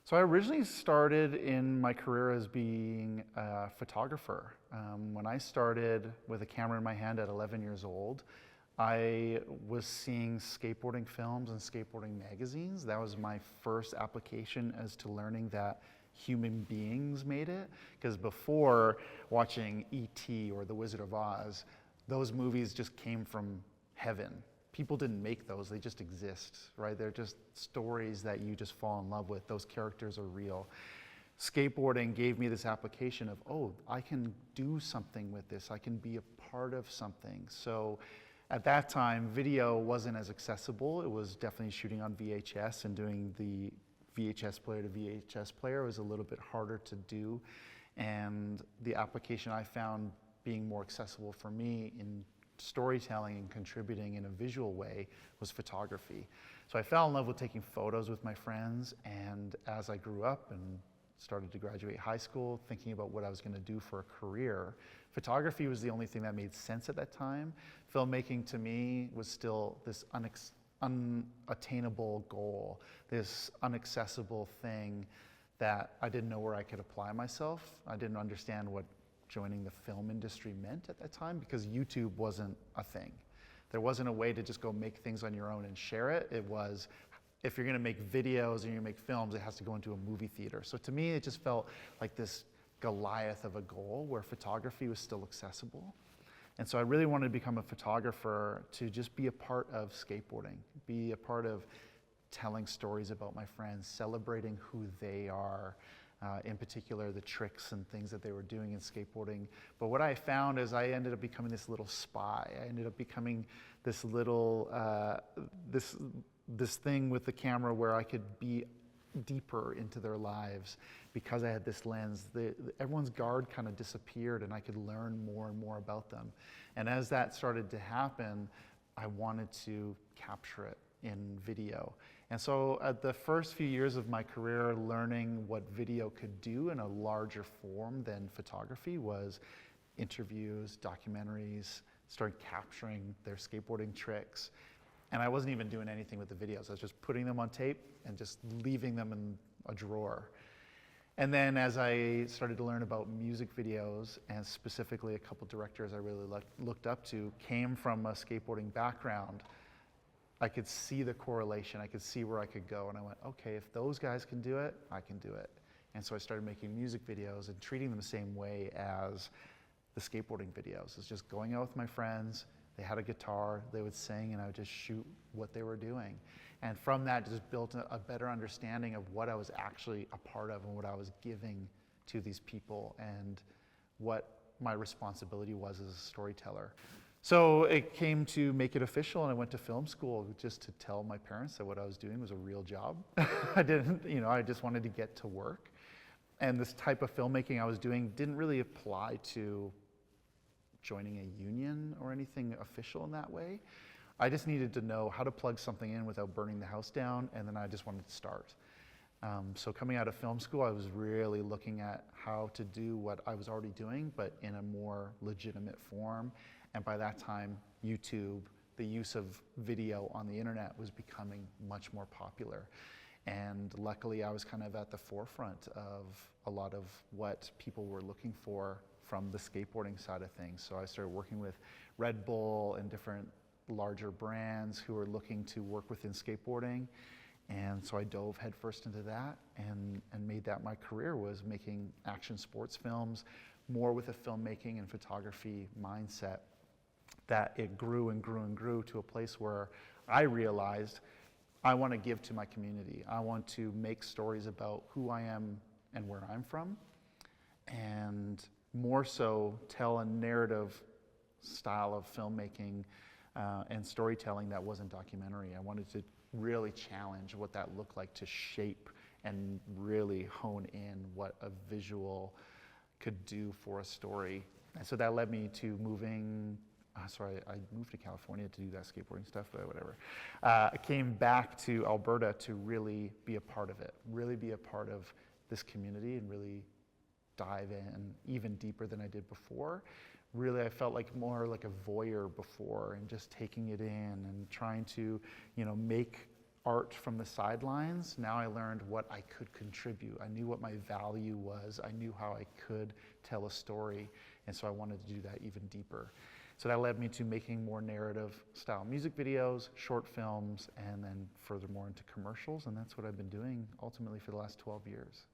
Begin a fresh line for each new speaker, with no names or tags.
So I originally started in my career as being a photographer. When I started with a camera in my hand at 11 years old, I was seeing skateboarding films and skateboarding magazines. That was my first application as to learning that human beings made it. Because before watching E.T. or The Wizard of Oz, those movies just came from heaven. People didn't make those, they just exist, right? They're just stories that you just fall in love with. Those characters are real. Skateboarding gave me this application of, oh, I can do something with this. I can be a part of something. So at that time, video wasn't as accessible. It was definitely shooting on VHS, and doing the VHS player to VHS player was a little bit harder to do. And the application I found being more accessible for me in storytelling and contributing in a visual way was photography. So I fell in love with taking photos with my friends, and as I grew up and started to graduate high school, thinking about what I was going to do for a career, photography was the only thing that made sense at that time. Filmmaking to me was still this unattainable goal, this inaccessible thing that I didn't know where I could apply myself. I didn't understand what joining the film industry meant at that time, because YouTube wasn't a thing. There wasn't a way to just go make things on your own and share it. It was, if you're gonna make videos and you make films, it has to go into a movie theater. So to me, it just felt like this Goliath of a goal where photography was still accessible. And so I really wanted to become a photographer to just be a part of skateboarding, be a part of telling stories about my friends, celebrating who they are, in particular the tricks and things that they were doing in skateboarding. But what I found is I ended up becoming this little spy. I ended up becoming this little, this thing with the camera where I could be deeper into their lives because I had this lens. Everyone's guard kind of disappeared, and I could learn more and more about them. And as that started to happen, I wanted to capture it in video. And so at the first few years of my career, learning what video could do in a larger form than photography was interviews, documentaries, started capturing their skateboarding tricks. And I wasn't even doing anything with the videos. I was just putting them on tape and just leaving them in a drawer. And then as I started to learn about music videos, and specifically a couple directors I really looked up to came from a skateboarding background, I could see the correlation. I could see where I could go. And I went, okay, if those guys can do it, I can do it. And so I started making music videos and treating them the same way as the skateboarding videos. It's just going out with my friends. They had a guitar, they would sing, and I would just shoot what they were doing. And from that, just built a better understanding of what I was actually a part of and what I was giving to these people and what my responsibility was as a storyteller. So it came to make it official, and I went to film school just to tell my parents that what I was doing was a real job. I just wanted to get to work. And this type of filmmaking I was doing didn't really apply to joining a union or anything official in that way. I just needed to know how to plug something in without burning the house down, and then I just wanted to start. So coming out of film school, I was really looking at how to do what I was already doing, but in a more legitimate form. And by that time, YouTube, the use of video on the internet was becoming much more popular. And luckily, I was kind of at the forefront of a lot of what people were looking for from the skateboarding side of things. So I started working with Red Bull and different larger brands who were looking to work within skateboarding. And so I dove headfirst into that and made that my career, was making action sports films, more with a filmmaking and photography mindset. That it grew and grew and grew to a place where I realized I want to give to my community. I want to make stories about who I am and where I'm from, and more so tell a narrative style of filmmaking and storytelling that wasn't documentary. I wanted to really challenge what that looked like, to shape and really hone in what a visual could do for a story. And so that led me to moving, I moved to California to do that skateboarding stuff, but whatever. I came back to Alberta to really be a part of it, really be a part of this community and really dive in even deeper than I did before. Really, I felt like more like a voyeur before, and just taking it in and trying to, make art from the sidelines. Now I learned what I could contribute. I knew what my value was. I knew how I could tell a story. And so I wanted to do that even deeper. So that led me to making more narrative style music videos, short films, and then furthermore into commercials. And that's what I've been doing ultimately for the last 12 years.